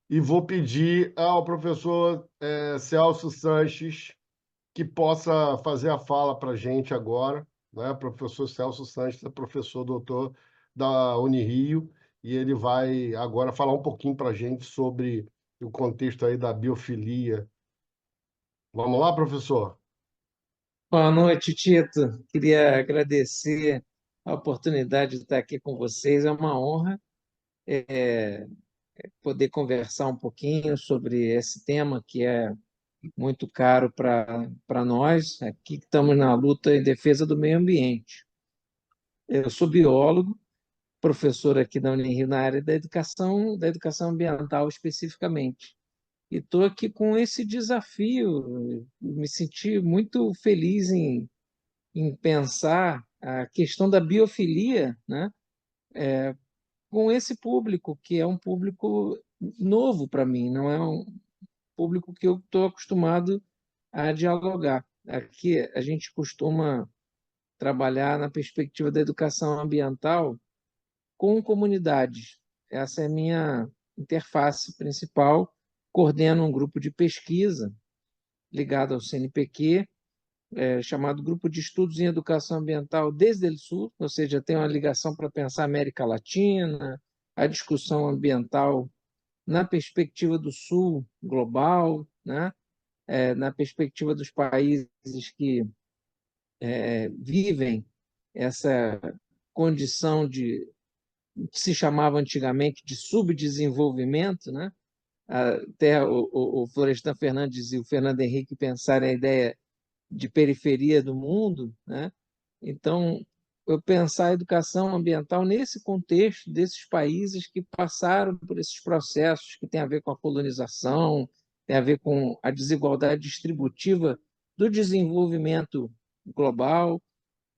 e vou pedir ao professor Celso Sanches que possa fazer a fala para a gente agora, né? O professor Celso Sanches é professor doutor da Unirio e ele vai agora falar um pouquinho para a gente sobre o contexto aí da biofilia. Vamos lá, professor? Boa noite, Tito. Queria agradecer a oportunidade de estar aqui com vocês. É uma honra poder conversar um pouquinho sobre esse tema que é muito caro para nós, aqui que estamos na luta em defesa do meio ambiente. Eu sou biólogo, professor aqui da Unirio na área da educação ambiental especificamente. E estou aqui com esse desafio. Me senti muito feliz em pensar a questão da biofilia, né, com esse público, que é um público novo para mim, não é um público que eu estou acostumado a dialogar. Aqui a gente costuma trabalhar na perspectiva da educação ambiental com comunidades. Essa é a minha interface principal. Coordeno um grupo de pesquisa ligado ao CNPq, chamado Grupo de Estudos em Educação Ambiental desde o Sul, ou seja, tem uma ligação para pensar a América Latina, a discussão ambiental na perspectiva do Sul global, né? Na perspectiva dos países que vivem essa condição de que se chamava antigamente de subdesenvolvimento, né? Até o Florestan Fernandes e o Fernando Henrique pensaram a ideia de periferia do mundo, né? Então, eu pensar a educação ambiental nesse contexto desses países que passaram por esses processos que têm a ver com a colonização, tem a ver com a desigualdade distributiva do desenvolvimento global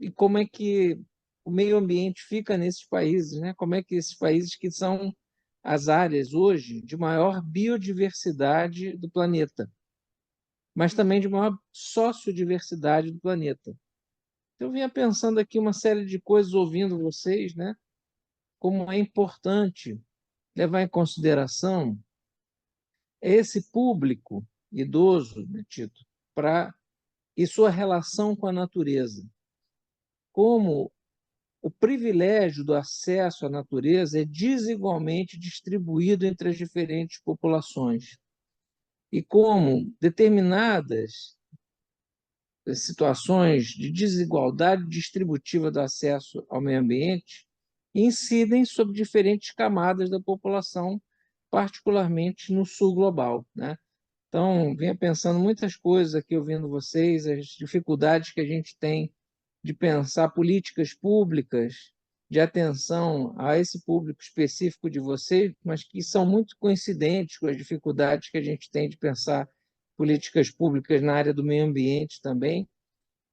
e como é que o meio ambiente fica nesses países, né? Como é que esses países que são as áreas hoje de maior biodiversidade do planeta, mas também de maior sociodiversidade do planeta. Eu vinha pensando aqui uma série de coisas ouvindo vocês, né? Como é importante levar em consideração esse público idoso, né, Tito, para e sua relação com a natureza. Como o privilégio do acesso à natureza é desigualmente distribuído entre as diferentes populações e como determinadas situações de desigualdade distributiva do acesso ao meio ambiente incidem sobre diferentes camadas da população, particularmente no sul global, né? Então, venha pensando muitas coisas aqui ouvindo vocês, as dificuldades que a gente tem de pensar políticas públicas de atenção a esse público específico de vocês, mas que são muito coincidentes com as dificuldades que a gente tem de pensar políticas públicas na área do meio ambiente também.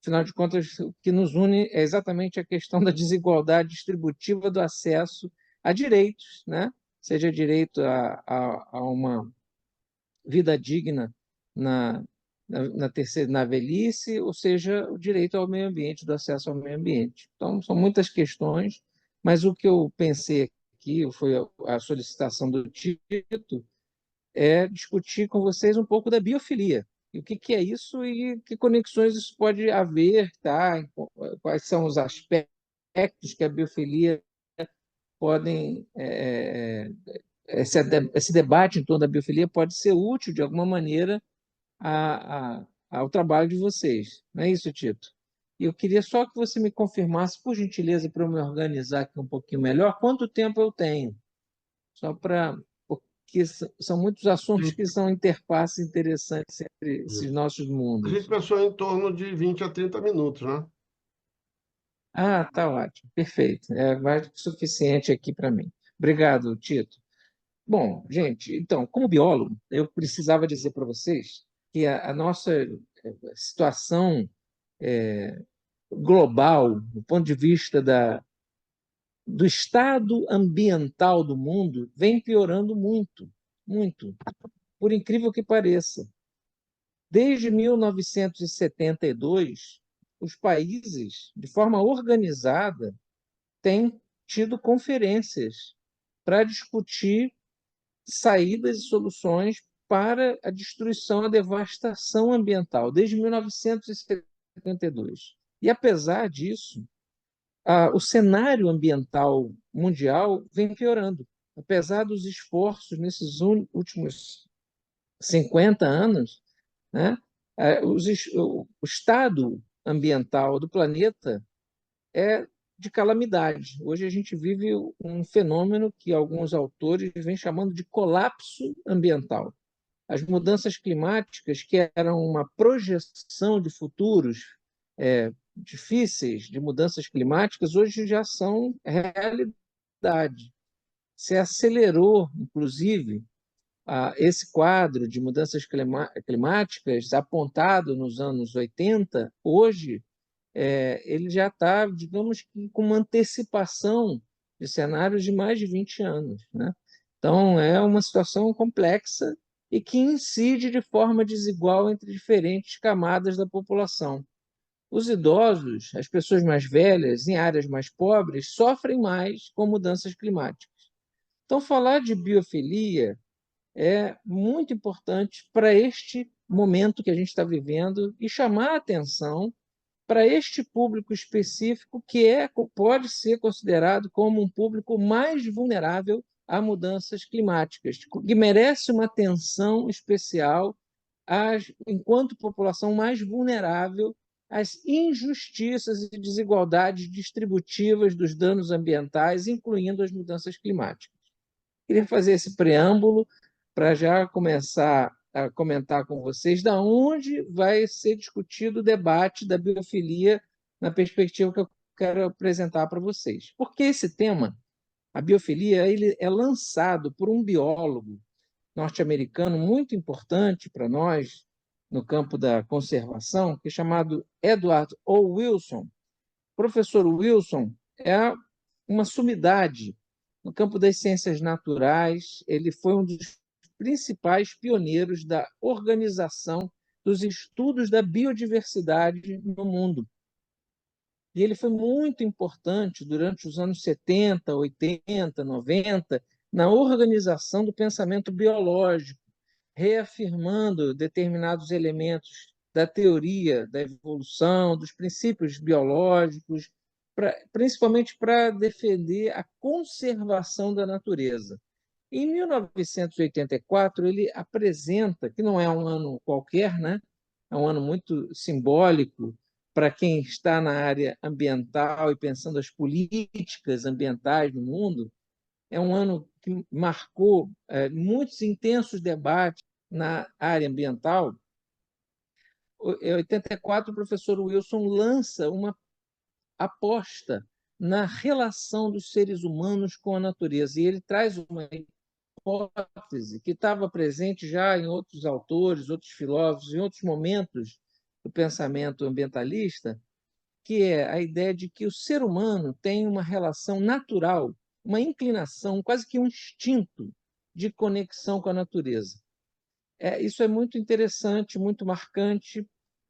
Afinal de contas, o que nos une é exatamente a questão da desigualdade distributiva do acesso a direitos, né? Seja direito a uma vida digna na, na velhice, ou seja, o direito ao meio ambiente, do acesso ao meio ambiente. Então, são muitas questões, mas o que eu pensei aqui, foi a solicitação do Tito, é discutir com vocês um pouco da biofilia. E o que, que é isso e que conexões isso pode haver, tá? Quais são os aspectos que a biofilia podem. Esse debate em torno da biofilia pode ser útil, de alguma maneira, ao trabalho de vocês. Não é isso, Tito? E eu queria só que você me confirmasse, por gentileza, para eu me organizar aqui um pouquinho melhor, quanto tempo eu tenho, só para porque são muitos assuntos que são interfaces interessantes entre esses Isso. nossos A gente mundos. pensou em torno de 20 a 30 minutos, né? Ah, tá ótimo, perfeito. É mais que suficiente aqui para mim. Obrigado, Tito. Bom, gente, então, como biólogo, eu precisava dizer para vocês que a nossa situação global, do ponto de vista do estado ambiental do mundo, vem piorando muito, muito, por incrível que pareça. Desde 1972, os países, de forma organizada, têm tido conferências para discutir saídas e soluções para a destruição, a devastação ambiental, desde 1972. E, apesar disso, o cenário ambiental mundial vem piorando. Apesar dos esforços nesses últimos 50 anos, né, o estado ambiental do planeta é de calamidade. Hoje a gente vive um fenômeno que alguns autores vêm chamando de colapso ambiental. As mudanças climáticas, que eram uma projeção de futuros difíceis de mudanças climáticas, hoje já são realidade. Se acelerou, inclusive, esse quadro de mudanças climáticas apontado nos anos 80, hoje ele já está, digamos que, com uma antecipação de cenários de mais de 20 anos, né? Então, é uma situação complexa e que incide de forma desigual entre diferentes camadas da população. Os idosos, as pessoas mais velhas, em áreas mais pobres, sofrem mais com mudanças climáticas. Então, falar de biofilia é muito importante para este momento que a gente está vivendo e chamar a atenção para este público específico que pode ser considerado como um público mais vulnerável a mudanças climáticas, que merece uma atenção especial enquanto população mais vulnerável às injustiças e desigualdades distributivas dos danos ambientais, incluindo as mudanças climáticas. Queria fazer esse preâmbulo para já começar a comentar com vocês da onde vai ser discutido o debate da biofilia na perspectiva que eu quero apresentar para vocês. Porque esse tema, a biofilia, ele é lançado por um biólogo norte-americano muito importante para nós no campo da conservação, que é chamado Edward O. Wilson. O professor Wilson é uma sumidade no campo das ciências naturais. Ele foi um dos principais pioneiros da organização dos estudos da biodiversidade no mundo. E ele foi muito importante durante os anos 70, 80, 90, na organização do pensamento biológico, reafirmando determinados elementos da teoria da evolução, dos princípios biológicos, principalmente para defender a conservação da natureza. Em 1984, ele apresenta, que não é um ano qualquer, né? É um ano muito simbólico para quem está na área ambiental e pensando as políticas ambientais no mundo. É um ano que marcou muitos intensos debates na área ambiental. Em 84, o professor Wilson lança uma aposta na relação dos seres humanos com a natureza, e ele traz uma hipótese que estava presente já em outros autores, outros filósofos, em outros momentos do pensamento ambientalista, que é a ideia de que o ser humano tem uma relação natural, uma inclinação, quase que um instinto de conexão com a natureza. Isso é muito interessante, muito marcante,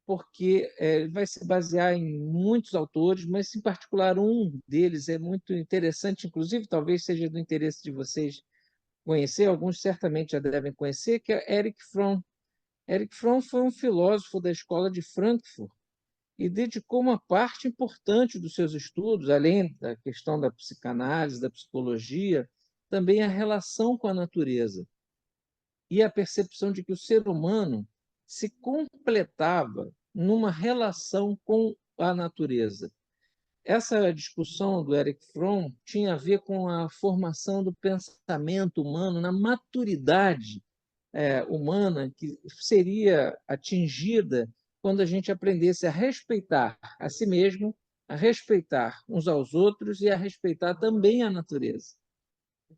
porque vai se basear em muitos autores, mas, em particular, um deles é muito interessante, inclusive, talvez seja do interesse de vocês conhecer, alguns certamente já devem conhecer, que é Erich Fromm. Erich Fromm foi um filósofo da escola de Frankfurt e dedicou uma parte importante dos seus estudos, além da questão da psicanálise, da psicologia, também à relação com a natureza e a percepção de que o ser humano se completava numa relação com a natureza. Essa discussão do Erich Fromm tinha a ver com a formação do pensamento humano na maturidade humana que seria atingida quando a gente aprendesse a respeitar a si mesmo, a respeitar uns aos outros e a respeitar também a natureza.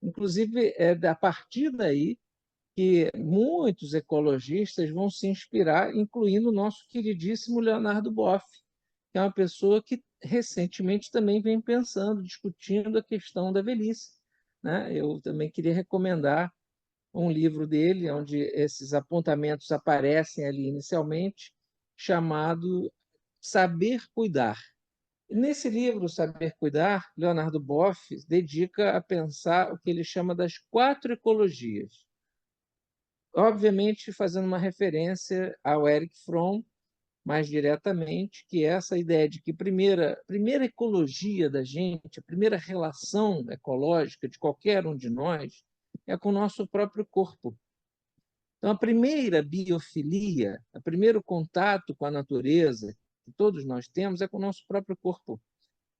Inclusive, é a partir daí que muitos ecologistas vão se inspirar, incluindo o nosso queridíssimo Leonardo Boff, que é uma pessoa que recentemente também vem pensando, discutindo a questão da velhice, né? Eu também queria recomendar um livro dele, onde esses apontamentos aparecem ali inicialmente, chamado Saber Cuidar. Nesse livro, Saber Cuidar, Leonardo Boff dedica a pensar o que ele chama das 4 ecologias. obviamente fazendo uma referência ao Erich Fromm, mais diretamente, que é essa ideia de que primeira ecologia da gente, a primeira relação ecológica de qualquer um de nós é com o nosso próprio corpo. Então, a primeira biofilia, o primeiro contato com a natureza que todos nós temos é com o nosso próprio corpo.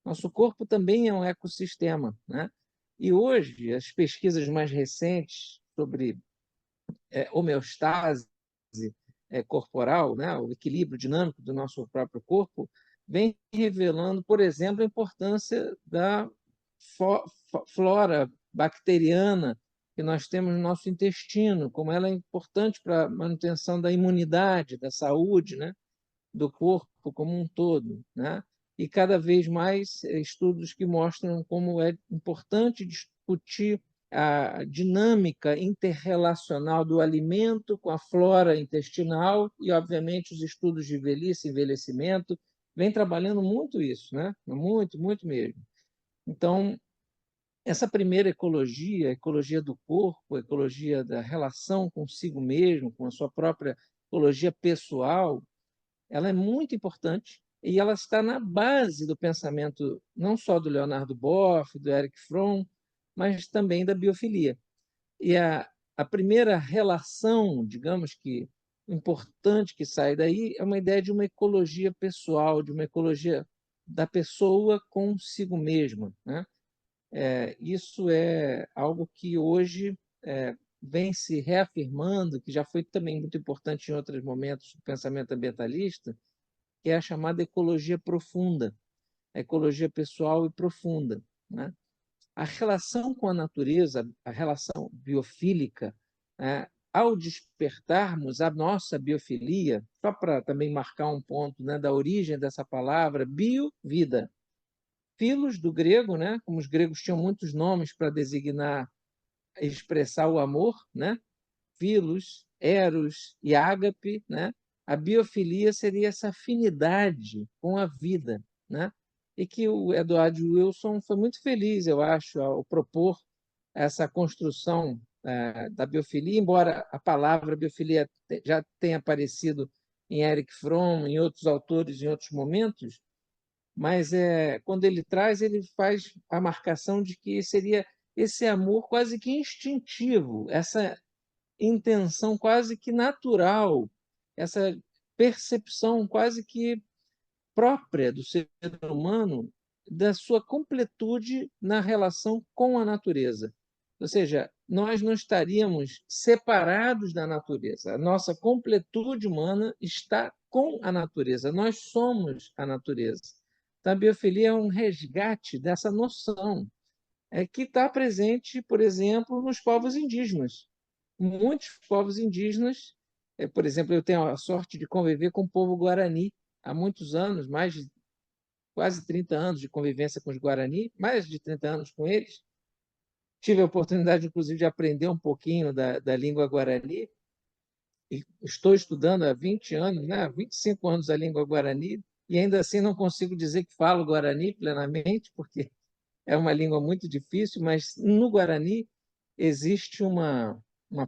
Nosso corpo também é um ecossistema, né? E hoje, as pesquisas mais recentes sobre homeostase corporal, né, o equilíbrio dinâmico do nosso próprio corpo, vem revelando, por exemplo, a importância da flora bacteriana que nós temos no nosso intestino, como ela é importante para a manutenção da imunidade, da saúde, né, do corpo como um todo, né? E cada vez mais estudos que mostram como é importante discutir a dinâmica interrelacional do alimento com a flora intestinal e, obviamente, os estudos de velhice e envelhecimento vêm trabalhando muito isso, né? Muito, muito mesmo. Então, essa primeira ecologia, a ecologia do corpo, a ecologia da relação consigo mesmo, com a sua própria ecologia pessoal, ela é muito importante e ela está na base do pensamento não só do Leonardo Boff, do Erich Fromm, mas também da biofilia. E a primeira relação, digamos que importante que sai daí é uma ideia de uma ecologia pessoal, de uma ecologia da pessoa consigo mesma, né? Isso é algo que hoje vem se reafirmando, que já foi também muito importante em outros momentos do pensamento ambientalista, que é a chamada ecologia profunda, a ecologia pessoal e profunda, né? A relação com a natureza, a relação biofílica, né? Ao despertarmos a nossa biofilia, só para também marcar um ponto, né, da origem dessa palavra, bio, vida. Filos do grego, né, como os gregos tinham muitos nomes para designar, expressar o amor, né? Filos, eros e ágape, né? A biofilia seria essa afinidade com a vida, né? E que o Edward Wilson foi muito feliz, eu acho, ao propor essa construção da biofilia, embora a palavra biofilia já tenha aparecido em Erich Fromm, em outros autores, em outros momentos, mas quando ele faz a marcação de que seria esse amor quase que instintivo, essa intenção quase que natural, essa percepção quase que própria do ser humano da sua completude na relação com a natureza. Ou seja, nós não estaríamos separados da natureza. A nossa completude humana está com a natureza. Nós somos a natureza. Então, a biofilia é um resgate dessa noção que está presente, por exemplo, nos povos indígenas. Muitos povos indígenas, por exemplo, eu tenho a sorte de conviver com o povo guarani há muitos anos, mais de quase 30 anos de convivência com os guarani, mais de 30 anos com eles. Tive a oportunidade, inclusive, de aprender um pouquinho da língua guarani. E estou estudando há 20 anos, né? 25 anos a língua guarani, e ainda assim não consigo dizer que falo guarani plenamente, porque é uma língua muito difícil, mas no Guarani existe uma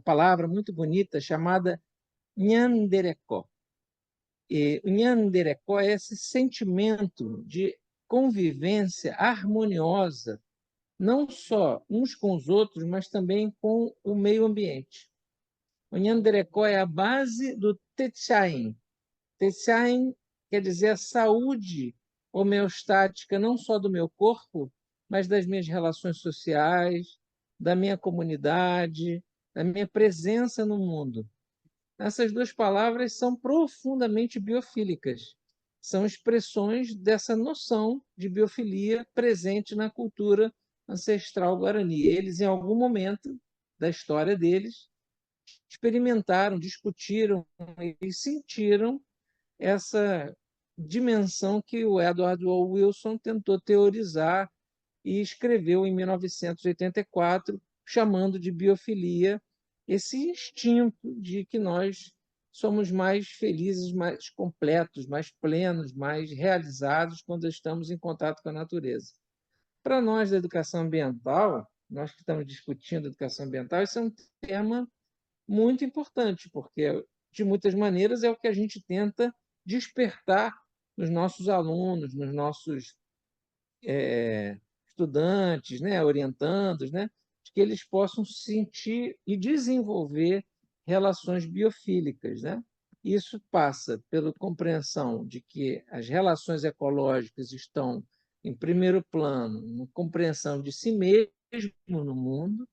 palavra muito bonita chamada nhanderecó. E o nhanderecó é esse sentimento de convivência harmoniosa, não só uns com os outros, mas também com o meio ambiente. O nhanderecó é a base do Tetsain. Tetsain quer dizer a saúde homeostática não só do meu corpo, mas das minhas relações sociais, da minha comunidade, da minha presença no mundo. Essas duas palavras são profundamente biofílicas. São expressões dessa noção de biofilia presente na cultura ancestral guarani. Eles, em algum momento da história deles, experimentaram, discutiram e sentiram essa dimensão que o Edward Wilson tentou teorizar e escreveu em 1984, chamando de biofilia esse instinto de que nós somos mais felizes, mais completos, mais plenos, mais realizados quando estamos em contato com a natureza. Para nós da educação ambiental, nós que estamos discutindo educação ambiental, isso é um tema muito importante, porque, de muitas maneiras, é o que a gente tenta despertar nos nossos alunos, nos nossos estudantes, né, orientandos, né, de que eles possam sentir e desenvolver relações biofílicas, né? Isso passa pela compreensão de que as relações ecológicas estão em primeiro plano, na compreensão de si mesmo no mundo,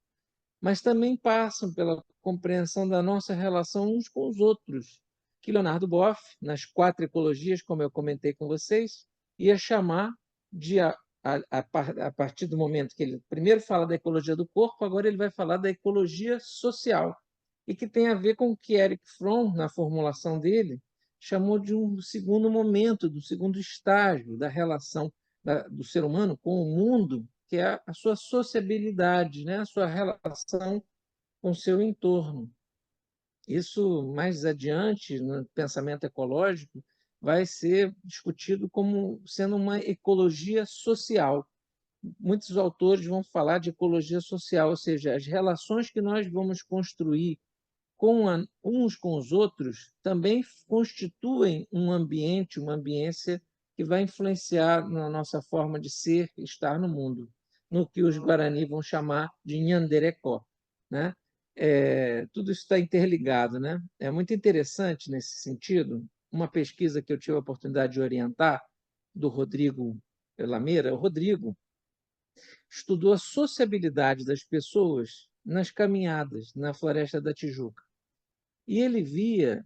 mas também passam pela compreensão da nossa relação uns com os outros, que Leonardo Boff, nas 4 ecologias, como eu comentei com vocês, ia chamar de, a partir do momento que ele primeiro fala da ecologia do corpo, agora ele vai falar da ecologia social, e que tem a ver com o que Erich Fromm, na formulação dele, chamou de um segundo momento, do segundo estágio da relação do ser humano com o mundo, que é a sua sociabilidade, né? A sua relação com o seu entorno. Isso, mais adiante, no pensamento ecológico, vai ser discutido como sendo uma ecologia social. Muitos autores vão falar de ecologia social, ou seja, as relações que nós vamos construir uns com os outros também constituem um ambiente, uma ambiência que vai influenciar na nossa forma de ser e estar no mundo, no que os Guarani vão chamar de Nhanderecó, né? Tudo isso está interligado, né? É muito interessante nesse sentido. Uma pesquisa que eu tive a oportunidade de orientar, do Rodrigo Lameira. O Rodrigo estudou a sociabilidade das pessoas nas caminhadas na Floresta da Tijuca. E ele via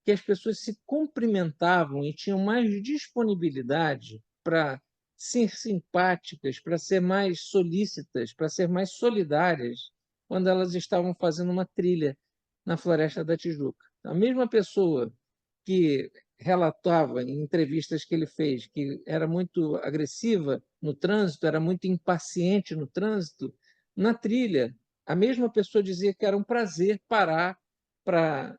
que as pessoas se cumprimentavam e tinham mais disponibilidade para ser simpáticas, para ser mais solícitas, para ser mais solidárias quando elas estavam fazendo uma trilha na Floresta da Tijuca. A mesma pessoa que relatava em entrevistas que ele fez que era muito agressiva no trânsito, era muito impaciente no trânsito, na trilha, a mesma pessoa dizia que era um prazer parar para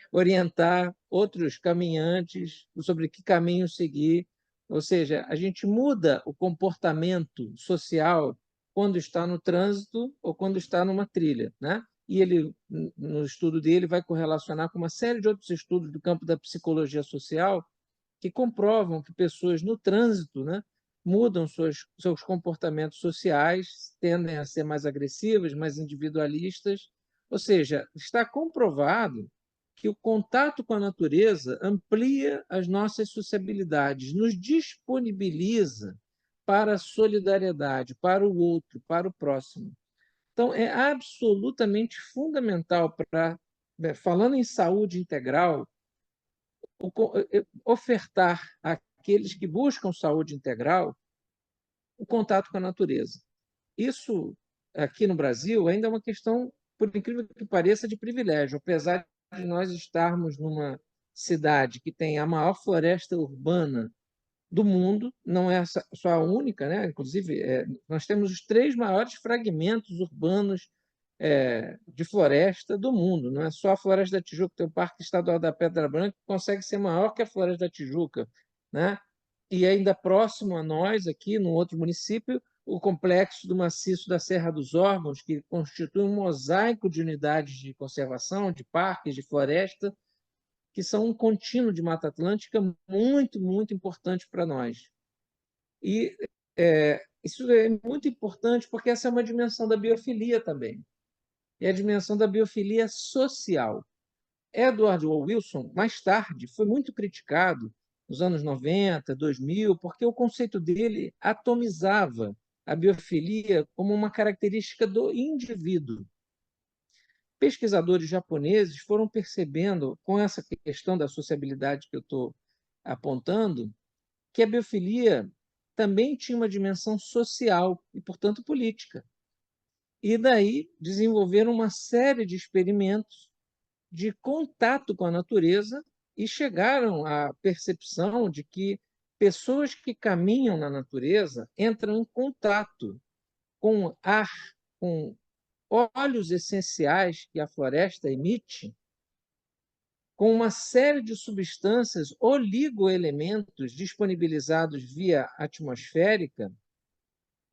orientar outros caminhantes sobre que caminho seguir. Ou seja, a gente muda o comportamento social quando está no trânsito ou quando está numa trilha, né? E ele, no estudo dele, vai correlacionar com uma série de outros estudos do campo da psicologia social que comprovam que pessoas no trânsito, né, mudam seus comportamentos sociais, tendem a ser mais agressivas, mais individualistas. Ou seja, está comprovado que o contato com a natureza amplia as nossas sociabilidades, nos disponibiliza para a solidariedade, para o outro, para o próximo. Então, é absolutamente fundamental para, falando em saúde integral, ofertar àqueles que buscam saúde integral o contato com a natureza. Isso, aqui no Brasil, ainda é uma questão, por incrível que pareça, de privilégio, apesar de nós estarmos numa cidade que tem a maior floresta urbana do mundo, não é só a única, né? Inclusive, nós temos os 3 maiores fragmentos urbanos de floresta do mundo. Não é só a Floresta da Tijuca, tem o Parque Estadual da Pedra Branca, que consegue ser maior que a Floresta da Tijuca, né? E ainda próximo a nós, aqui no outro município, o complexo do maciço da Serra dos Órgãos, que constitui um mosaico de unidades de conservação, de parques, de floresta, que são um contínuo de Mata Atlântica muito, muito importante para nós. E isso é muito importante porque essa é uma dimensão da biofilia também. É a dimensão da biofilia social. Edward Wilson, mais tarde, foi muito criticado nos anos 90, 2000, porque o conceito dele atomizava a biofilia como uma característica do indivíduo. Pesquisadores japoneses foram percebendo, com essa questão da sociabilidade que eu estou apontando, que a biofilia também tinha uma dimensão social e, portanto, política. E daí desenvolveram uma série de experimentos de contato com a natureza e chegaram à percepção de que pessoas que caminham na natureza entram em contato com ar, com óleos essenciais que a floresta emite, com uma série de substâncias oligoelementos disponibilizados via atmosférica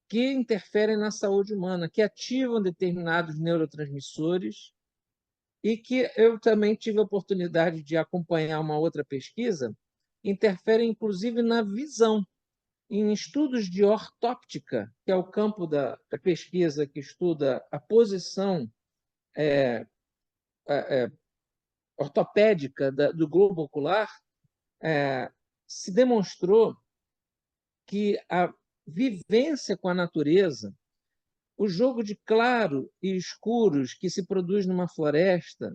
que interferem na saúde humana, que ativam determinados neurotransmissores e que eu também tive a oportunidade de acompanhar uma outra pesquisa, interfere inclusive na visão. Em estudos de ortóptica, que é o campo da pesquisa que estuda a posição ortopédica do globo ocular, se demonstrou que a vivência com a natureza, o jogo de claro e escuros que se produz numa floresta,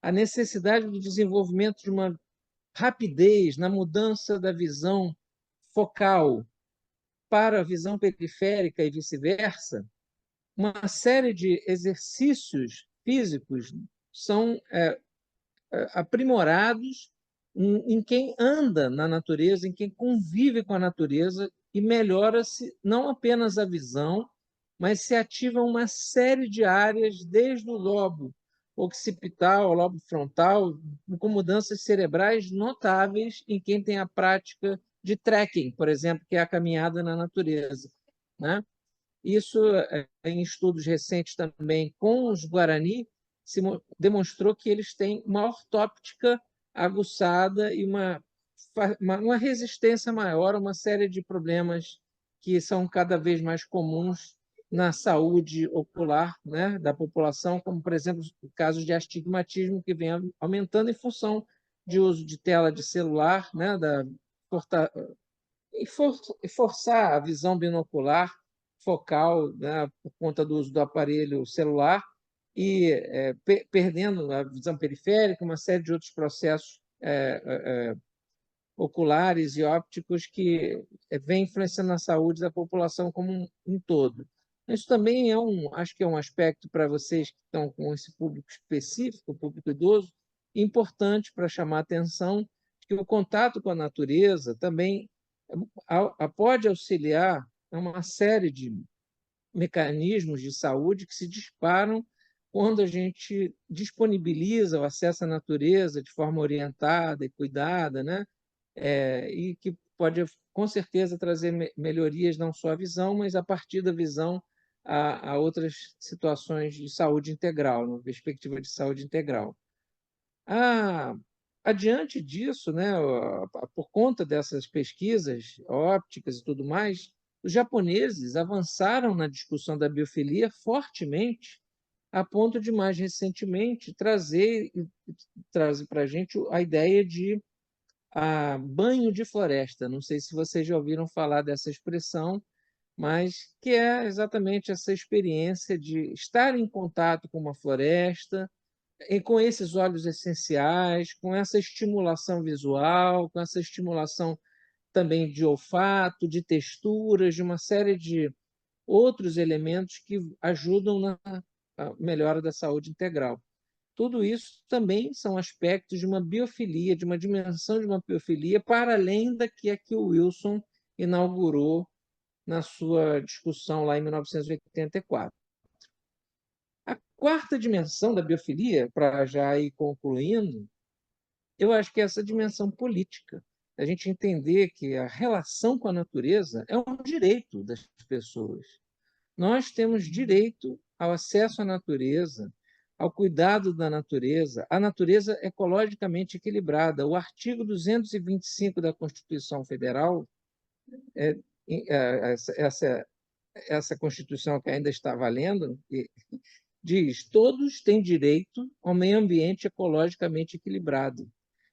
a necessidade do desenvolvimento de uma rapidez na mudança da visão focal para a visão periférica e vice-versa, uma série de exercícios físicos são aprimorados em quem anda na natureza, em quem convive com a natureza, e melhora-se não apenas a visão, mas se ativa uma série de áreas, desde o lobo occipital ao lobo frontal, com mudanças cerebrais notáveis em quem tem a prática de trekking, por exemplo, que é a caminhada na natureza, né? Isso, em estudos recentes também com os Guarani, se demonstrou que eles têm uma ortóptica aguçada e uma resistência maior a uma série de problemas que são cada vez mais comuns na saúde ocular, né, da população, como, por exemplo, casos de astigmatismo que vem aumentando em função de uso de tela de celular, né, e forçar a visão binocular focal, né, por conta do uso do aparelho celular e perdendo a visão periférica, uma série de outros processos oculares e ópticos que vem influenciando na saúde da população como um todo. Isso também acho que é um aspecto para vocês que estão com esse público específico, o público idoso, importante para chamar a atenção que o contato com a natureza também pode auxiliar a uma série de mecanismos de saúde que se disparam quando a gente disponibiliza o acesso à natureza de forma orientada e cuidada, né? E que pode, com certeza, trazer melhorias não só à visão, mas a partir da visão a outras situações de saúde integral, uma perspectiva de saúde integral. Ah, adiante disso, né, por conta dessas pesquisas ópticas e tudo mais, os japoneses avançaram na discussão da biofilia fortemente, a ponto de, mais recentemente, trazer para a gente a ideia de banho de floresta. Não sei se vocês já ouviram falar dessa expressão, mas que é exatamente essa experiência de estar em contato com uma floresta, e com esses óleos essenciais, com essa estimulação visual, com essa estimulação também de olfato, de texturas, de uma série de outros elementos que ajudam na melhora da saúde integral. Tudo isso também são aspectos de uma biofilia, de uma dimensão de uma biofilia, para além da que o Wilson inaugurou na sua discussão lá em 1984. A quarta dimensão da biofilia, para já ir concluindo, eu acho que é essa dimensão política. A gente entender que a relação com a natureza é um direito das pessoas. Nós temos direito ao acesso à natureza, ao cuidado da natureza, à natureza ecologicamente equilibrada. O artigo 225 da Constituição Federal, é, essa Constituição que ainda está valendo, diz: todos têm direito ao meio ambiente ecologicamente equilibrado,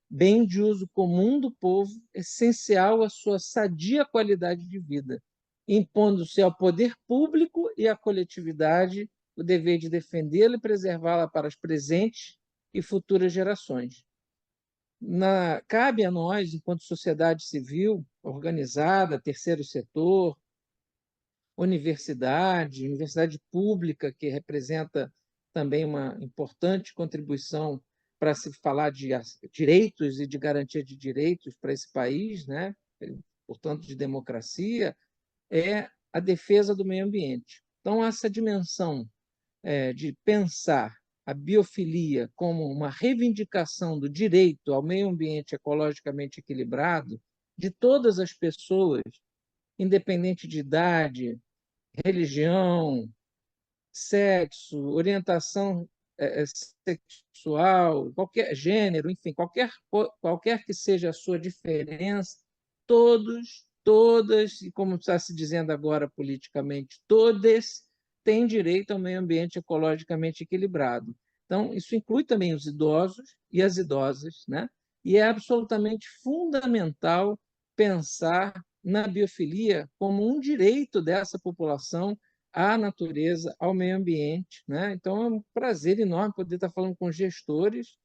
bem de uso comum do povo, essencial à sua sadia qualidade de vida, impondo-se ao poder público e à coletividade o dever de defendê-la e preservá-la para as presentes e futuras gerações. Cabe a nós, enquanto sociedade civil organizada, terceiro setor, universidade pública, que representa também uma importante contribuição para se falar de direitos e de garantia de direitos para esse país, né? Portanto, de democracia, é a defesa do meio ambiente. Então, essa dimensão de pensar a biofilia como uma reivindicação do direito ao meio ambiente ecologicamente equilibrado de todas as pessoas, independente de idade, religião, sexo, orientação sexual, qualquer gênero, enfim, qualquer que seja a sua diferença, todos, todas, e como está se dizendo agora politicamente, todas têm direito ao meio ambiente ecologicamente equilibrado. Então, isso inclui também os idosos e as idosas, né? E é absolutamente fundamental pensar na biofilia como um direito dessa população à natureza, ao meio ambiente, né? Então é um prazer enorme poder estar falando com gestores,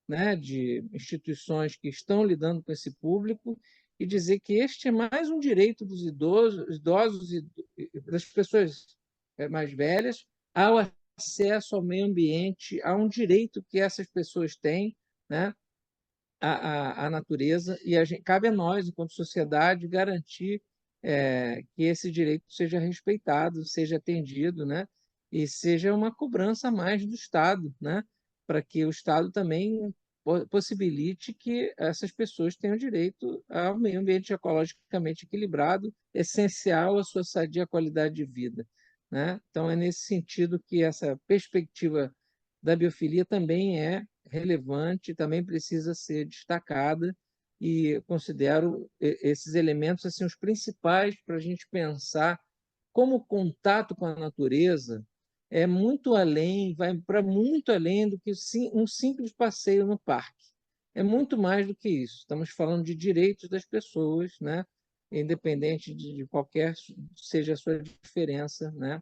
né, de instituições que estão lidando com esse público e dizer que este é mais um direito dos idosos e das pessoas mais velhas ao acesso ao meio ambiente, a um direito que essas pessoas têm, né, à natureza, e cabe a nós, enquanto sociedade, garantir que esse direito seja respeitado, seja atendido, né? E seja uma cobrança a mais do Estado, né? Para que o Estado também possibilite que essas pessoas tenham direito ao meio ambiente ecologicamente equilibrado, essencial à sua sadia qualidade de vida, né? Então, é nesse sentido que essa perspectiva da biofilia também é relevante, também precisa ser destacada, e considero esses elementos assim os principais para a gente pensar como o contato com a natureza é muito além, vai para muito além do que um simples passeio no parque. É muito mais do que isso. Estamos falando de direitos das pessoas, né? Independente de qualquer seja a sua diferença, né?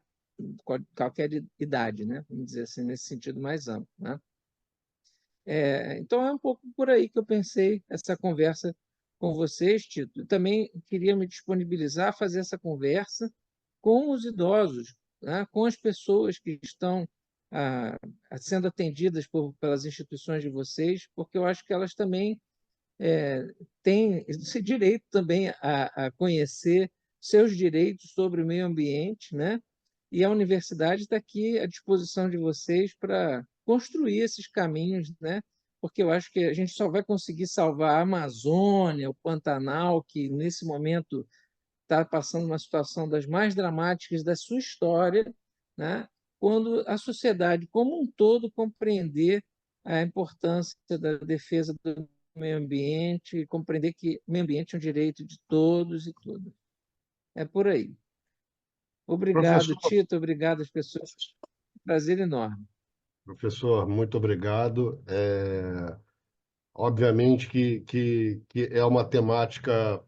Qualquer idade, né? Vamos dizer assim, nesse sentido mais amplo, né? Então, é um pouco por aí que eu pensei essa conversa com vocês, Tito. Também queria me disponibilizar a fazer essa conversa com os idosos, né? Com as pessoas que estão ah, sendo atendidas pelas instituições de vocês, porque eu acho que elas também têm esse direito também a conhecer seus direitos sobre o meio ambiente, né? E a universidade está aqui à disposição de vocês para construir esses caminhos, né? Porque eu acho que a gente só vai conseguir salvar a Amazônia, o Pantanal, que nesse momento está passando uma situação das mais dramáticas da sua história, né? Quando a sociedade como um todo compreender a importância da defesa do meio ambiente e compreender que o meio ambiente é um direito de todos e todas. É por aí. Obrigado, Professor, Tito. Obrigado às pessoas. Prazer enorme. professor, muito obrigado. Obviamente que é uma temática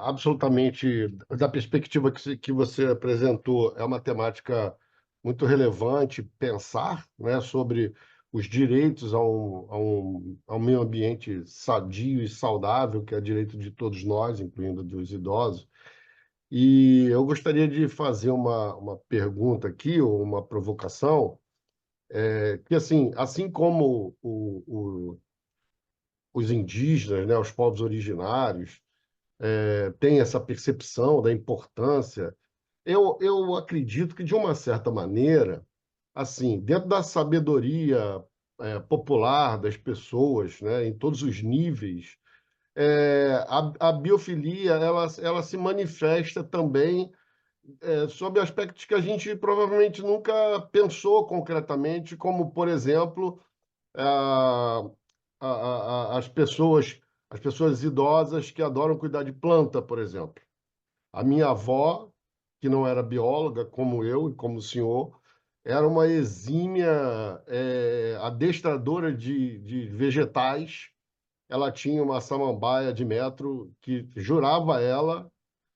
absolutamente, da perspectiva que você apresentou, é uma temática muito relevante pensar, né, sobre os direitos a um meio ambiente sadio e saudável, que é direito de todos nós, incluindo dos idosos. E eu gostaria de fazer uma pergunta aqui, ou uma provocação, que assim como os indígenas, né, os povos originários, têm essa percepção da importância, eu acredito que, de uma certa maneira, assim, dentro da sabedoria popular das pessoas, né, em todos os níveis, a biofilia ela se manifesta também sob aspectos que a gente provavelmente nunca pensou concretamente, como, por exemplo, a, as pessoas idosas que adoram cuidar de planta, por exemplo. A minha avó, que não era bióloga como eu e como o senhor, era uma exímia adestradora de vegetais. Ela tinha uma samambaia de metro que jurava ela,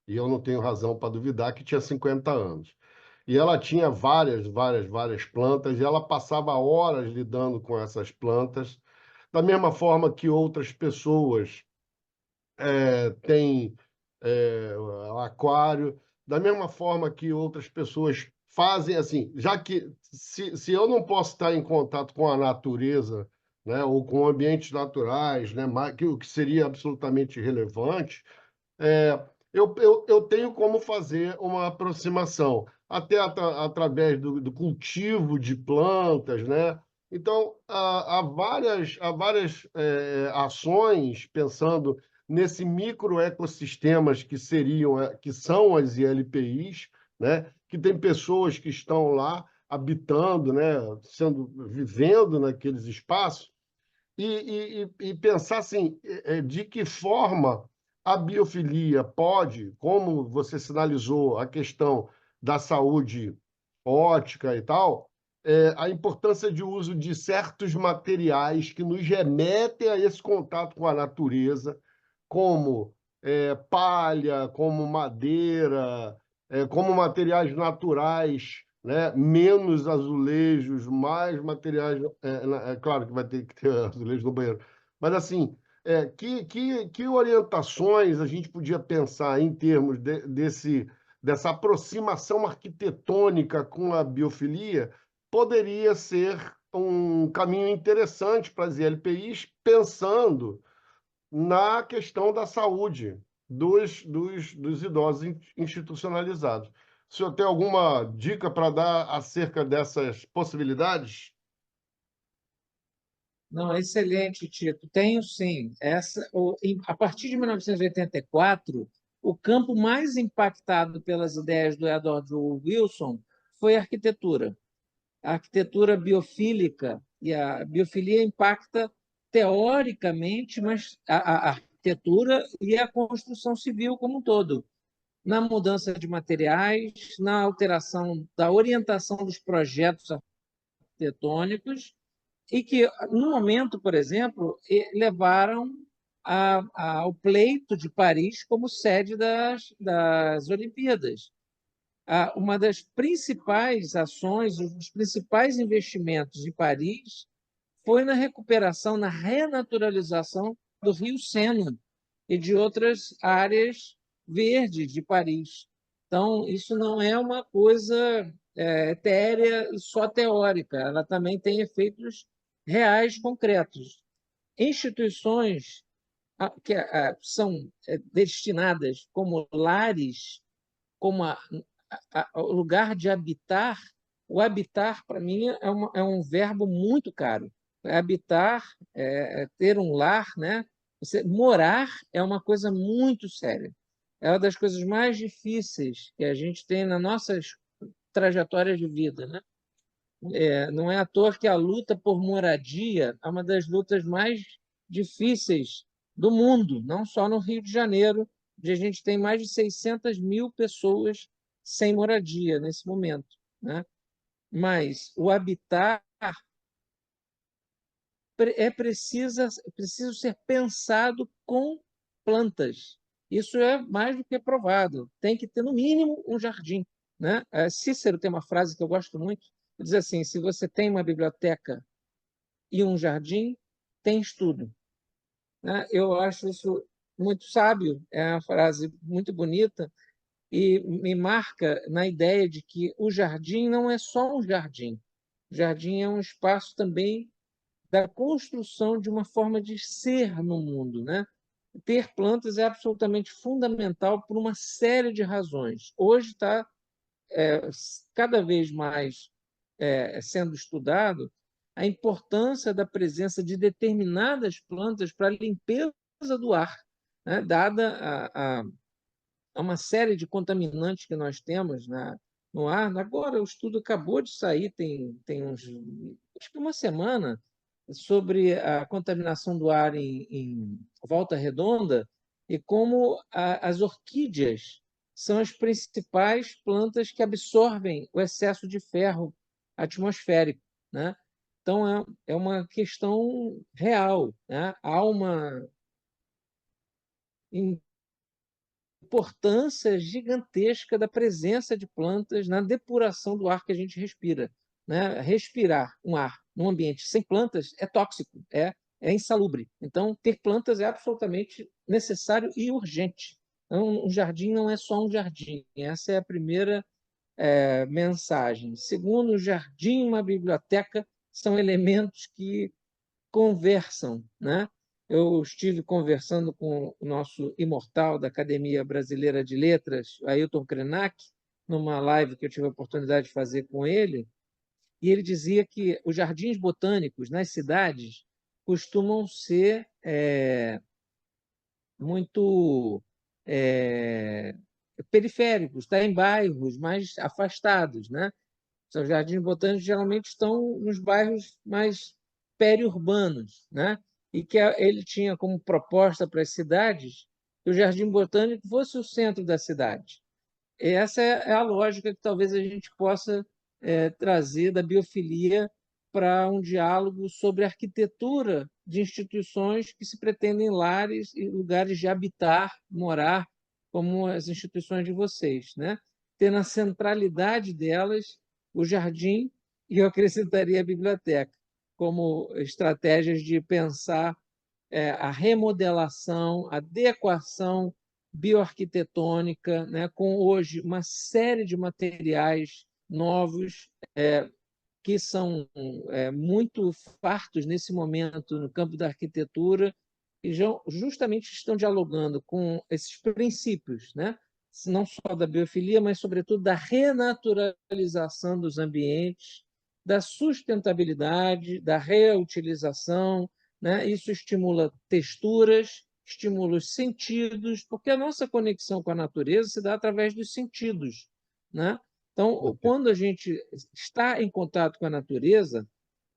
e eu não tenho razão para duvidar, que tinha 50 anos. E ela tinha várias plantas, e ela passava horas lidando com essas plantas, da mesma forma que outras pessoas têm aquário, da mesma forma que outras pessoas fazem assim, já que se eu não posso estar em contato com a natureza, né, ou com ambientes naturais, né, que o que seria absolutamente relevante, eu tenho como fazer uma aproximação, até através do cultivo de plantas, né? Então, há várias ações pensando nesse microecossistemas que seriam, que são as ILPIs, né? Que tem pessoas que estão lá habitando, né, vivendo naqueles espaços, e pensar assim, de que forma a biofilia pode, como você sinalizou, a questão da saúde ótica e tal, a importância de uso de certos materiais que nos remetem a esse contato com a natureza, como palha, como madeira, como materiais naturais, né? Menos azulejos, mais materiais. É claro que vai ter que ter azulejo no banheiro, mas assim, que orientações a gente podia pensar em termos dessa aproximação arquitetônica com a biofilia poderia ser um caminho interessante para as ILPIs, pensando na questão da saúde dos idosos institucionalizados. O senhor tem alguma dica para dar acerca dessas possibilidades? Não, excelente, Tito. Tenho sim. A partir de 1984, o campo mais impactado pelas ideias do Edward Wilson foi a arquitetura. A arquitetura biofílica, e a biofilia impacta teoricamente, mas a arquitetura e a construção civil como um todo, na mudança de materiais, na alteração da orientação dos projetos arquitetônicos, e que, no momento, por exemplo, levaram ao pleito de Paris como sede das Olimpíadas. Uma das principais ações, um dos principais investimentos em Paris foi na recuperação, na renaturalização do Rio Sena e de outras áreas verdes de Paris. Então, isso não é uma coisa etérea e só teórica, ela também tem efeitos reais, concretos. Instituições que são destinadas como lares, como o lugar de habitar, o habitar, para mim, é um verbo muito caro. Habitar, ter um lar, né? Morar é uma coisa muito séria. É uma das coisas mais difíceis que a gente tem nas nossas trajetórias de vida, né? Não é à toa que a luta por moradia é uma das lutas mais difíceis do mundo, não só no Rio de Janeiro, onde a gente tem mais de 600 mil pessoas sem moradia nesse momento, né? Mas o habitar preciso ser pensado com plantas. Isso é mais do que provado. Tem que ter, no mínimo, um jardim, né? Cícero tem uma frase que eu gosto muito, que diz assim: se você tem uma biblioteca e um jardim, tens tudo. Né? Eu acho isso muito sábio, é uma frase muito bonita e me marca na ideia de que o jardim não é só um jardim. O jardim é um espaço também da construção de uma forma de ser no mundo, né? Ter plantas é absolutamente fundamental por uma série de razões. Hoje está cada vez mais sendo estudado a importância da presença de determinadas plantas para a limpeza do ar, né? Dada a uma série de contaminantes que nós temos no ar. Agora, o estudo acabou de sair, tem acho que uma semana, sobre a contaminação do ar em Volta Redonda e como as orquídeas são as principais plantas que absorvem o excesso de ferro atmosférico, né? Então, é uma questão real, né? Há uma importância gigantesca da presença de plantas na depuração do ar que a gente respira, né? Respirar um ar num ambiente sem plantas é tóxico, é insalubre. Então, ter plantas é absolutamente necessário e urgente. Então, um jardim não é só um jardim. Essa é a primeira mensagem. Segundo, o jardim e uma biblioteca são elementos que conversam, né? Eu estive conversando com o nosso imortal da Academia Brasileira de Letras, Ailton Krenak, numa live que eu tive a oportunidade de fazer com ele, e ele dizia que os jardins botânicos nas cidades costumam ser muito periféricos, tá? Em bairros mais afastados, né? Os jardins botânicos geralmente estão nos bairros mais periurbanos, né? E que ele tinha como proposta para as cidades que o Jardim Botânico fosse o centro da cidade. Essa é a lógica que talvez a gente possa trazer da biofilia para um diálogo sobre a arquitetura de instituições que se pretendem lares e lugares de habitar, morar, como as instituições de vocês, né? Ter na centralidade delas o jardim e eu acrescentaria a biblioteca, como estratégias de pensar a remodelação, a adequação bioarquitetônica, né, com hoje uma série de materiais novos que são muito fartos nesse momento no campo da arquitetura e justamente estão dialogando com esses princípios, né? Não só da biofilia, mas, sobretudo, da renaturalização dos ambientes, da sustentabilidade, da reutilização, né? Isso estimula texturas, estimula os sentidos, porque a nossa conexão com a natureza se dá através dos sentidos, né? Então, Ok. quando a gente está em contato com a natureza,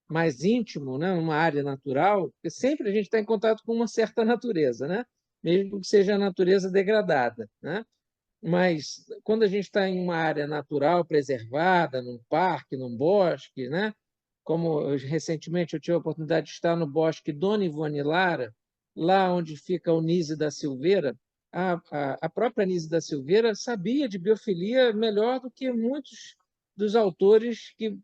mais íntimo, né, numa área natural, porque sempre a gente está em contato com uma certa natureza, né? Mesmo que seja a natureza degradada, né? Mas quando a gente está em uma área natural preservada, num parque, num bosque, né? Como recentemente eu tive a oportunidade de estar no bosque Dona Ivone Lara, lá onde fica o Nise da Silveira, a própria Nise da Silveira sabia de biofilia melhor do que muitos dos autores que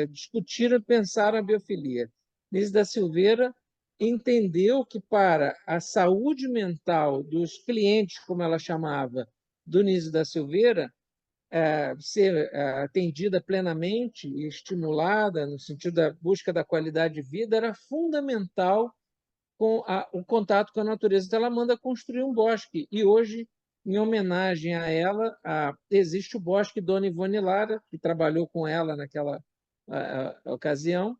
discutiram e pensaram a biofilia. Nise da Silveira entendeu que para a saúde mental dos clientes, como ela chamava, do Nise da Silveira, ser atendida plenamente e estimulada no sentido da busca da qualidade de vida era fundamental com o contato com a natureza. Então, ela manda construir um bosque. E hoje, em homenagem a ela, existe o Bosque Dona Ivone Lara, que trabalhou com ela naquela ocasião,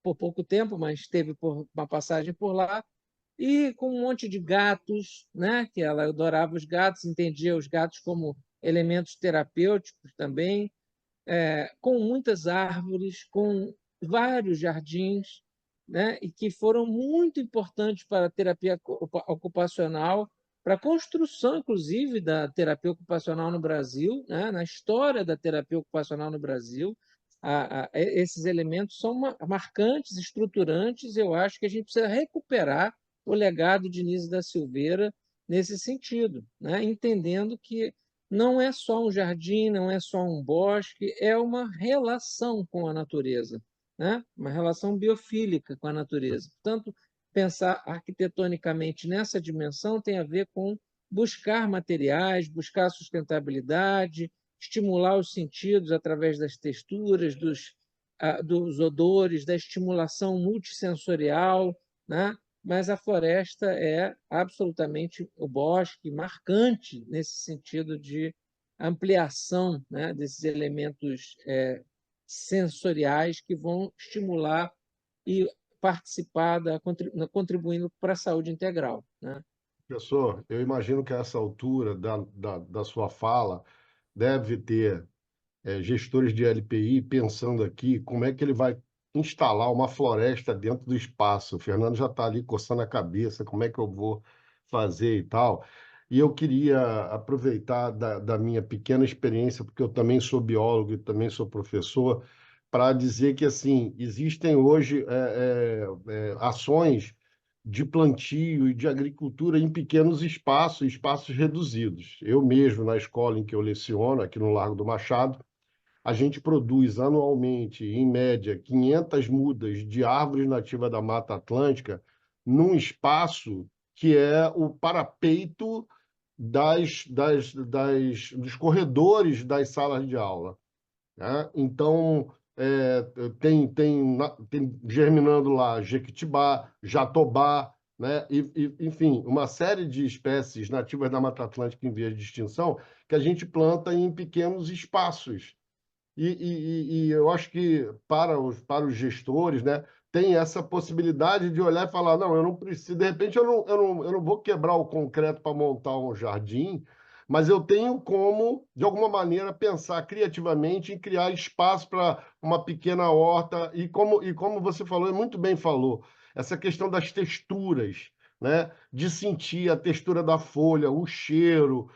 por pouco tempo, mas teve uma passagem por lá, e com um monte de gatos, né? Que ela adorava os gatos, entendia os gatos como elementos terapêuticos também, com muitas árvores, com vários jardins, né? E que foram muito importantes para a terapia ocupacional, para a construção, inclusive, da terapia ocupacional no Brasil, né? Na história da terapia ocupacional no Brasil. Esses elementos são marcantes, estruturantes, e eu acho que a gente precisa recuperar o legado de Nise da Silveira nesse sentido, né? Entendendo que não é só um jardim, não é só um bosque, é uma relação com a natureza, né? Uma relação biofílica com a natureza. Portanto, pensar arquitetonicamente nessa dimensão tem a ver com buscar materiais, buscar sustentabilidade, estimular os sentidos através das texturas, dos odores, da estimulação multissensorial, né? Mas a floresta é absolutamente o bosque marcante nesse sentido de ampliação, né, desses elementos sensoriais que vão estimular e participar contribuindo para a saúde integral, né? Professor, eu imagino que a essa altura da sua fala deve ter gestores de LPI pensando aqui como é que ele vai instalar uma floresta dentro do espaço. O Fernando já está ali coçando a cabeça, como é que eu vou fazer e tal. E eu queria aproveitar da minha pequena experiência, porque eu também sou biólogo e também sou professor, para dizer que assim existem hoje ações de plantio e de agricultura em pequenos espaços, espaços reduzidos. Eu mesmo, na escola em que eu leciono, aqui no Largo do Machado, a gente produz anualmente, em média, 500 mudas de árvores nativas da Mata Atlântica num espaço que é o parapeito dos corredores das salas de aula, né? Então, tem germinando lá jequitibá, jatobá, né? Enfim, uma série de espécies nativas da Mata Atlântica em vias de extinção que a gente planta em pequenos espaços. E eu acho que para os gestores, né, tem essa possibilidade de olhar e falar, não, eu não preciso, de repente eu não vou quebrar o concreto para montar um jardim, mas eu tenho como, de alguma maneira, pensar criativamente em criar espaço para uma pequena horta. E como você falou, e muito bem falou, essa questão das texturas, né? De sentir a textura da folha, o cheiro.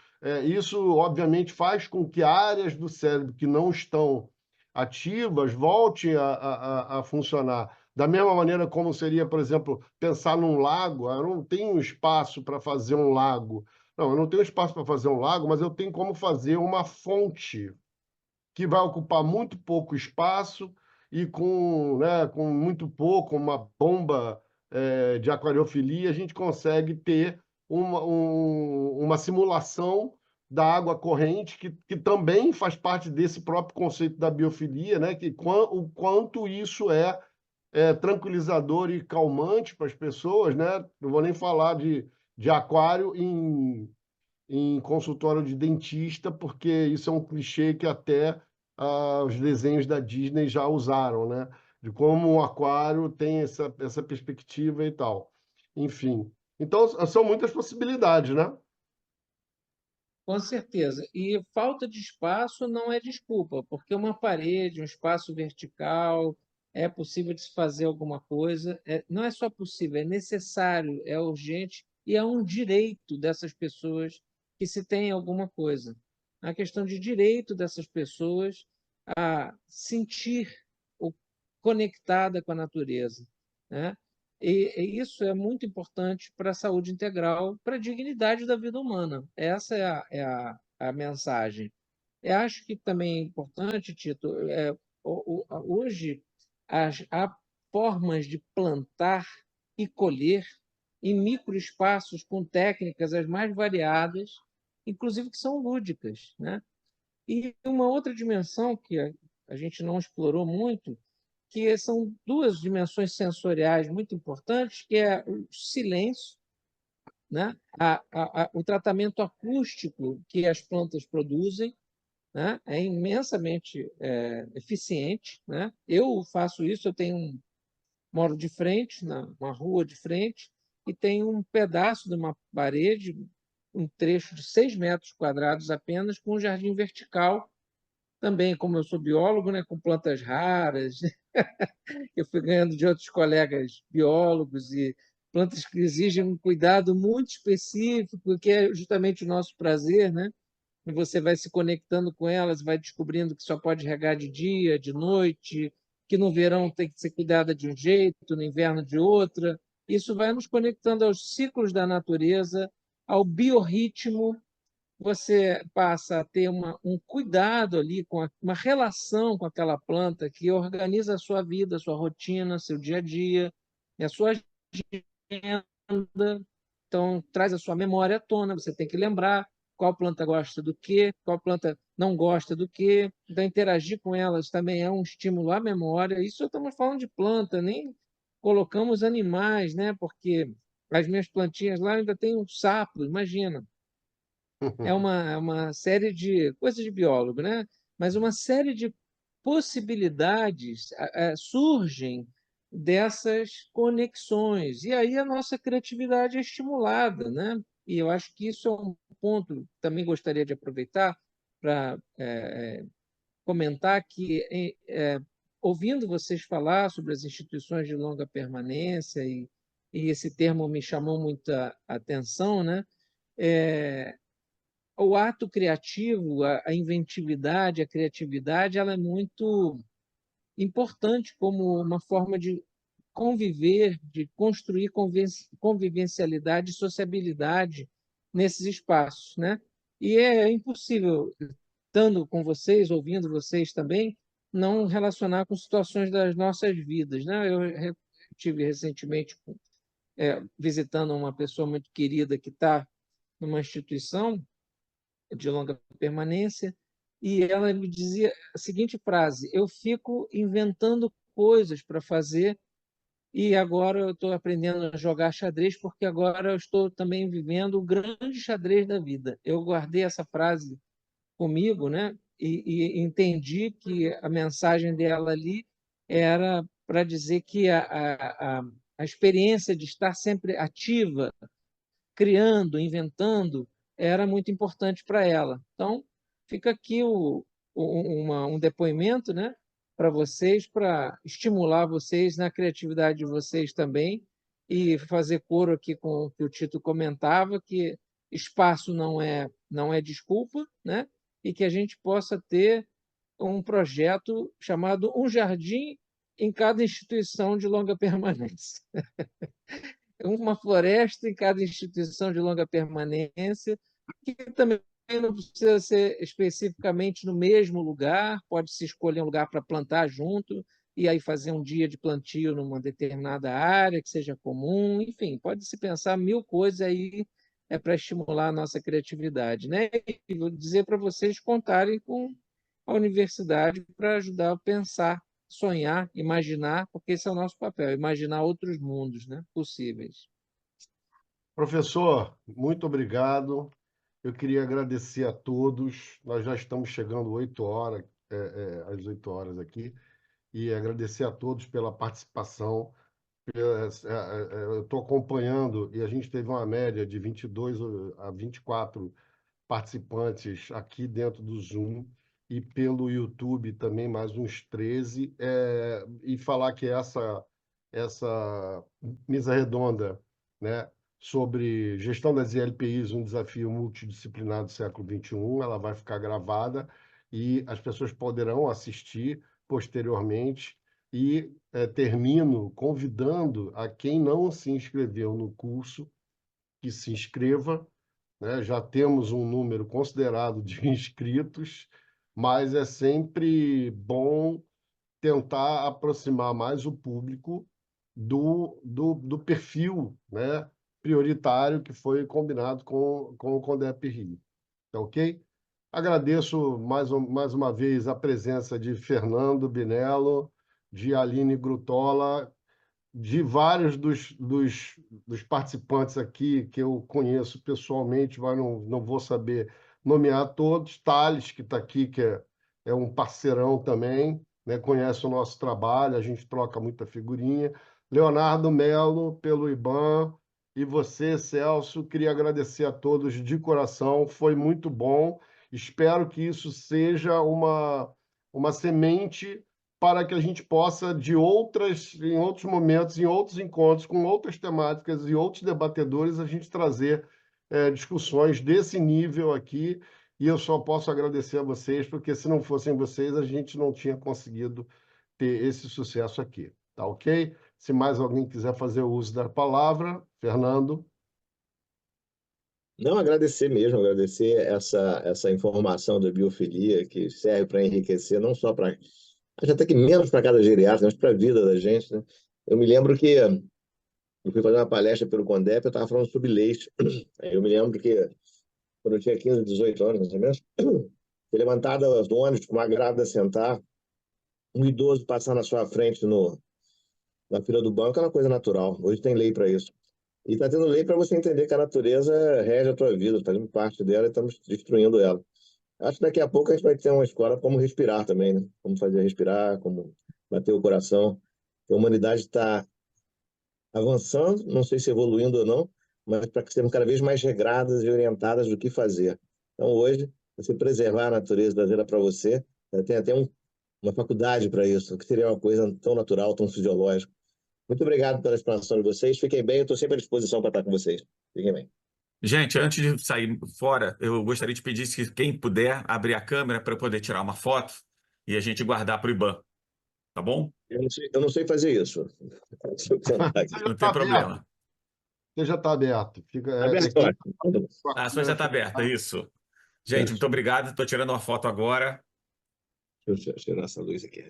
Isso, obviamente, faz com que áreas do cérebro que não estão ativas voltem a funcionar. Da mesma maneira como seria, por exemplo, pensar num lago. Eu não tenho espaço para fazer um lago. Não, eu não tenho espaço para fazer um lago, mas eu tenho como fazer uma fonte que vai ocupar muito pouco espaço e com muito pouco, uma bomba de aquariofilia, a gente consegue ter uma simulação da água corrente, que também faz parte desse próprio conceito da biofilia, né? O quanto isso é tranquilizador e calmante para as pessoas, né? Não vou nem falar de aquário em consultório de dentista, porque isso é um clichê que até os desenhos da Disney já usaram, né? De como o aquário tem essa perspectiva e tal. Enfim. Então, são muitas possibilidades, né? Com certeza. E falta de espaço não é desculpa, porque uma parede, um espaço vertical, é possível de se fazer alguma coisa. Não é só possível, é necessário, é urgente e é um direito dessas pessoas que se tem alguma coisa. A questão de direito dessas pessoas a sentir o conectada com a natureza, né? E isso é muito importante para a saúde integral, para a dignidade da vida humana. Essa é a mensagem. Eu acho que também é importante, Tito, hoje há formas de plantar e colher em microespaços com técnicas as mais variadas, inclusive que são lúdicas, né? E uma outra dimensão que a gente não explorou muito, que são duas dimensões sensoriais muito importantes, que é o silêncio, né? O tratamento acústico que as plantas produzem, né? É imensamente eficiente, né? Eu faço isso, moro de frente, uma rua de frente, e tenho um pedaço de uma parede, um trecho de 6 metros quadrados apenas, com um jardim vertical, também, como eu sou biólogo, né, com plantas raras, eu fui ganhando de outros colegas biólogos e plantas que exigem um cuidado muito específico, que é justamente o nosso prazer, né? E você vai se conectando com elas, vai descobrindo que só pode regar de dia, de noite, que no verão tem que ser cuidada de um jeito, no inverno de outra. Isso vai nos conectando aos ciclos da natureza, ao biorritmo. Você passa a ter um cuidado ali, uma relação com aquela planta que organiza a sua vida, a sua rotina, seu dia a dia, e a sua agenda. Então, traz a sua memória à tona, você tem que lembrar qual planta gosta do quê, qual planta não gosta do quê. Então, interagir com elas também é um estímulo à memória. Isso estamos falando de planta, nem colocamos animais, né? Porque as minhas plantinhas lá ainda tem um sapo, imagina. É uma série de coisas de biólogo, né? Mas uma série de possibilidades surgem dessas conexões. E aí a nossa criatividade é estimulada, né? E eu acho que isso é um ponto que também gostaria de aproveitar para comentar que, ouvindo vocês falar sobre as instituições de longa permanência, e esse termo me chamou muita atenção, né? É, o ato criativo, a inventividade, a criatividade, ela é muito importante como uma forma de conviver, de construir convivencialidade e sociabilidade nesses espaços, né? E é impossível, estando com vocês, ouvindo vocês também, não relacionar com situações das nossas vidas, né? Eu tive recentemente visitando uma pessoa muito querida que está numa instituição de longa permanência, e ela me dizia a seguinte frase: eu fico inventando coisas para fazer e agora eu estou aprendendo a jogar xadrez porque agora eu estou também vivendo o grande xadrez da vida. Eu guardei essa frase comigo, né? E entendi que a mensagem dela ali era para dizer que a experiência de estar sempre ativa, criando, inventando, era muito importante para ela. Então, fica aqui um depoimento, né, para vocês, para estimular vocês na criatividade de vocês também, e fazer coro aqui com o que o Tito comentava, que espaço não é desculpa, né, e que a gente possa ter um projeto chamado Um Jardim em cada instituição de longa permanência. Uma floresta em cada instituição de longa permanência, que também não precisa ser especificamente no mesmo lugar, pode-se escolher um lugar para plantar junto, e aí fazer um dia de plantio numa determinada área que seja comum, enfim, pode-se pensar mil coisas aí para estimular a nossa criatividade, né? E vou dizer para vocês contarem com a universidade para ajudar a pensar, sonhar, imaginar, porque esse é o nosso papel, imaginar outros mundos, né, possíveis. Professor, muito obrigado. Eu queria agradecer a todos. Nós já estamos chegando 8 horas, às 8 horas aqui, e agradecer a todos pela participação. Eu estou acompanhando, e a gente teve uma média de 22 a 24 participantes aqui dentro do Zoom, e pelo YouTube também mais uns 13. E falar que essa mesa redonda, né, sobre gestão das ILPIs, um desafio multidisciplinar do século XXI, ela vai ficar gravada e as pessoas poderão assistir posteriormente. E termino convidando a quem não se inscreveu no curso que se inscreva, né? Já temos um número considerado de inscritos, mas é sempre bom tentar aproximar mais o público do perfil, né, prioritário que foi combinado com o CONDEP Rio. Tá ok? Agradeço mais uma vez a presença de Fernando Binello, de Aline Grutola, de vários dos participantes aqui que eu conheço pessoalmente, mas não vou saber nomear todos. Thales, que está aqui, que é um parceirão também, né? Conhece o nosso trabalho, a gente troca muita figurinha. Leonardo Melo, pelo IBAN, e você, Celso, queria agradecer a todos de coração, foi muito bom. Espero que isso seja uma semente para que a gente possa, em outros momentos, em outros encontros, com outras temáticas e outros debatedores, a gente trazer discussões desse nível aqui. E eu só posso agradecer a vocês, porque se não fossem vocês, a gente não tinha conseguido ter esse sucesso aqui. Tá ok? Se mais alguém quiser fazer o uso da palavra, Fernando. Não, agradecer mesmo, agradecer essa informação da biofilia, que serve para enriquecer, não só para. Acho até que menos para cada geriatra, mas para a vida da gente, né? Eu me lembro que eu fui fazer uma palestra pelo CONDEP, eu estava falando sobre leite. Aí eu me lembro que, quando eu tinha 15, 18 anos, mais ou menos, eu levantava do ônibus com uma grávida sentar, um idoso passar na sua frente na fila do banco, é uma coisa natural. Hoje tem lei para isso. E está tendo lei para você entender que a natureza rege a tua vida, fazendo parte dela e estamos destruindo ela. Acho que daqui a pouco a gente vai ter uma escola como respirar também, né? Como fazer respirar, como bater o coração. A humanidade está avançando, não sei se evoluindo ou não, mas para que sejamos cada vez mais regradas e orientadas do que fazer. Então, hoje, você preservar a natureza, trazê-la para você, tem até uma faculdade para isso, que seria uma coisa tão natural, tão fisiológica. Muito obrigado pela explanação de vocês. Fiquem bem, eu estou sempre à disposição para estar com vocês. Fiquem bem. Gente, antes de sair fora, eu gostaria de pedir que quem puder abrir a câmera para eu poder tirar uma foto e a gente guardar para o IBAN, tá bom? Eu não sei fazer isso. Não tem problema. Você já está aberto. A sua já está aberta, isso. Gente, muito obrigado. Estou tirando uma foto agora. Deixa eu tirar essa luz aqui.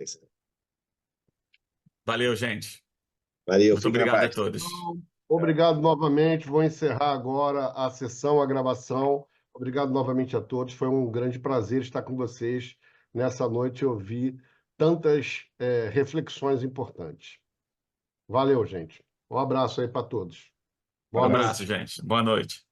Valeu, gente. Valeu, muito obrigado a todos. Obrigado novamente. Vou encerrar agora a sessão, a gravação. Obrigado novamente a todos. Foi um grande prazer estar com vocês nessa noite e ouvir tantas reflexões importantes. Valeu, gente. Um abraço aí para todos. Um abraço, gente. Boa noite.